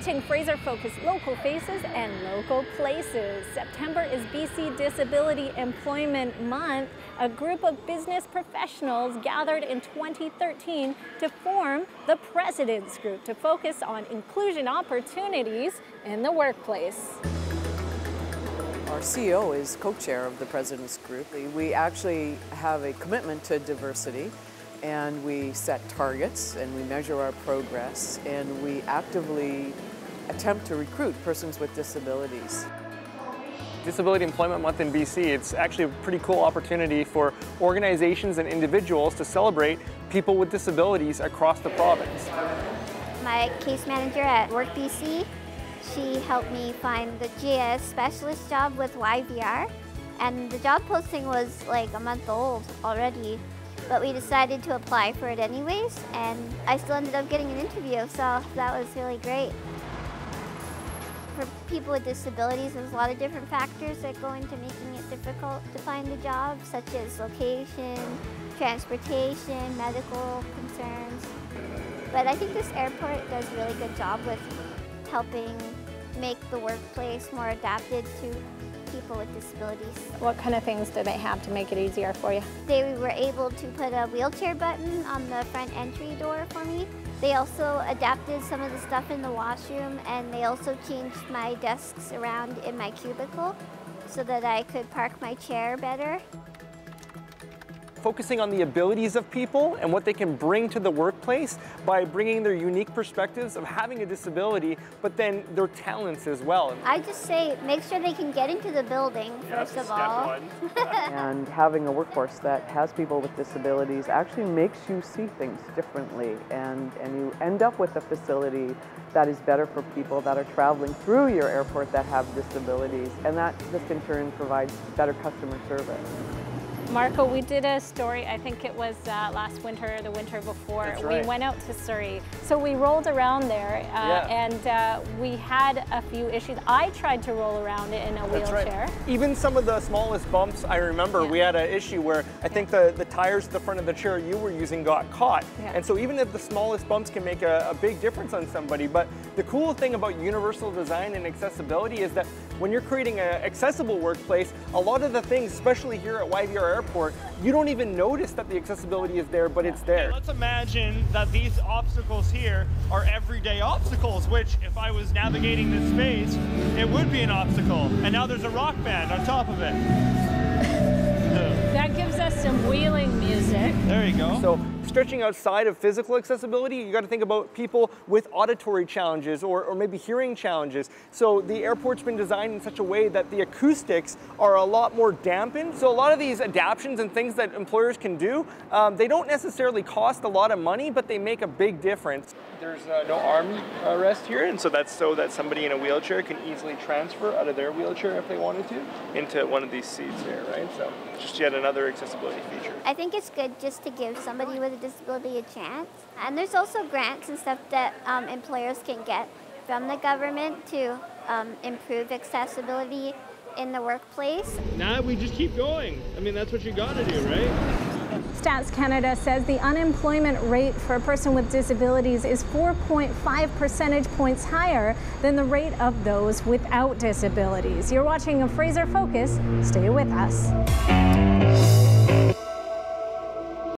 watching Fraser Focus Local Faces and Local Places. September is BC Disability Employment Month. A group of business professionals gathered in 2013 to form the President's Group to focus on inclusion opportunities in the workplace. Our CEO is co-chair of the President's Group. We actually have a commitment to diversity, and we set targets and we measure our progress, and we actively attempt to recruit persons with disabilities. Disability Employment Month in BC, it's actually a pretty cool opportunity for organizations and individuals to celebrate people with disabilities across the province. My case manager at JoytvBC, she helped me find the GIS specialist job with YVR, and the job posting was like a month old already, but we decided to apply for it anyways, and I still ended up getting an interview, so that was really great. For people with disabilities, there's a lot of different factors that go into making it difficult to find a job, such as location, transportation, medical concerns. But I think this airport does a really good job with helping make the workplace more adapted to people with disabilities. What kind of things do they have to make it easier for you? They were able to put a wheelchair button on the front entry door for me. They also adapted some of the stuff in the washroom, and they also changed my desks around in my cubicle so that I could park my chair better. Focusing on the abilities of people and what they can bring to the workplace by bringing their unique perspectives of having a disability, but then their talents as well. I just say make sure they can get into the building, first of all. And having a workforce that has people with disabilities actually makes you see things differently, and you end up with a facility that is better for people that are traveling through your airport that have disabilities, and that just in turn provides better customer service. Marco, we did a story, I think it was last winter or the winter before. That's right. We went out to Surrey. So we rolled around there and we had a few issues. I tried to roll around in a wheelchair. Right. Even some of the smallest bumps, I remember we had an issue where I think the tires at the front of the chair you were using got caught. And so even if the smallest bumps can make a big difference on somebody, but the cool thing about universal design and accessibility is that when you're creating an accessible workplace, a lot of the things, especially here at YVR Airport, you don't even notice that the accessibility is there, but it's there. Okay, let's imagine that these obstacles here are everyday obstacles, which if I was navigating this space, it would be an obstacle. And now there's a rock band on top of it. That gives us some wheeling music. There you go. So stretching outside of physical accessibility, you got to think about people with auditory challenges or maybe hearing challenges. So the airport's been designed in such a way that the acoustics are a lot more dampened. So a lot of these adaptions and things that employers can do, they don't necessarily cost a lot of money, but they make a big difference. There's no arm rest here, and so that's so that somebody in a wheelchair can easily transfer out of their wheelchair if they wanted to into one of these seats here, right? So just yet another accessibility feature. I think it's good just to give somebody with a disability a chance. And there's also grants and stuff that employers can get from the government to improve accessibility in the workplace. Now we just keep going. I mean, that's what you got to do, right? Stats Canada says the unemployment rate for a person with disabilities is 4.5 percentage points higher than the rate of those without disabilities. You're watching a Fraser Focus. Stay with us.